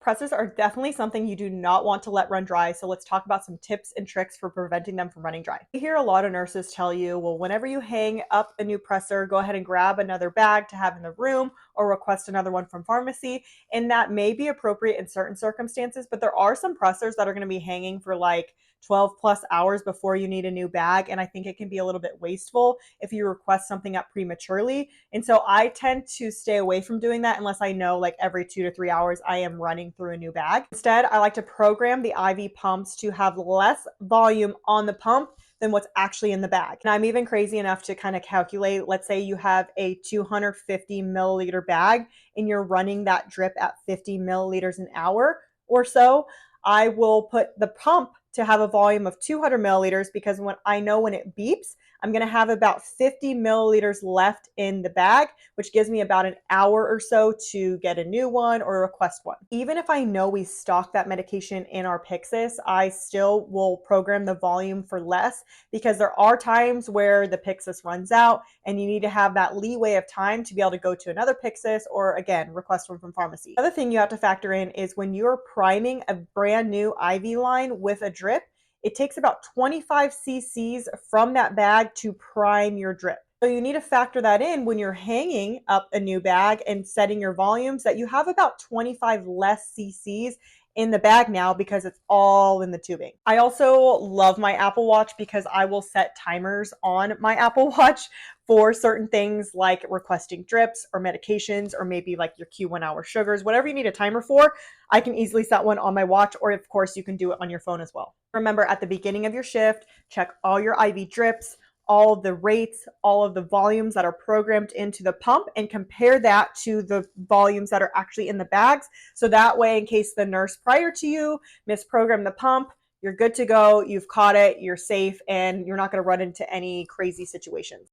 Presses are definitely something you do not want to let run dry, so let's talk about some tips and tricks for preventing them from running dry. I hear a lot of nurses tell you, well, whenever you hang up a new presser, go ahead and grab another bag to have in the room or request another one from pharmacy. And that may be appropriate in certain circumstances, but there are some pressers that are going to be hanging for like 12 plus hours before you need a new bag. And I think it can be a little bit wasteful if you request something up prematurely. And so I tend to stay away from doing that unless I know like every 2 to 3 hours I am running through a new bag. Instead, I like to program the IV pumps to have less volume on the pump than what's actually in the bag. And I'm even crazy enough to kind of calculate, let's say you have a 250 milliliter bag and you're running that drip at 50 milliliters an hour or so. I will put the pump to have a volume of 200 milliliters because when I know when it beeps, I'm going to have about 50 milliliters left in the bag, which gives me about an hour or so to get a new one or request one. Even if I know we stock that medication in our Pyxis, I still will program the volume for less because there are times where the Pyxis runs out and you need to have that leeway of time to be able to go to another Pyxis or again, request one from pharmacy. Another thing you have to factor in is when you're priming a brand new IV line with a drip, it takes about 25 cc's from that bag to prime your drip. So you need to factor that in when you're hanging up a new bag and setting your volumes that you have about 25 less cc's in the bag now because it's all in the tubing. I also love my Apple Watch because I will set timers on my Apple Watch for certain things like requesting drips or medications or maybe like your Q1 hour sugars, whatever you need a timer for, I can easily set one on my watch, or of course you can do it on your phone as well. Remember, at the beginning of your shift, check all your IV drips, all of the rates, all of the volumes that are programmed into the pump, and compare that to the volumes that are actually in the bags. So that way, in case the nurse prior to you misprogrammed the pump, you're good to go, you've caught it, you're safe, and you're not going to run into any crazy situations.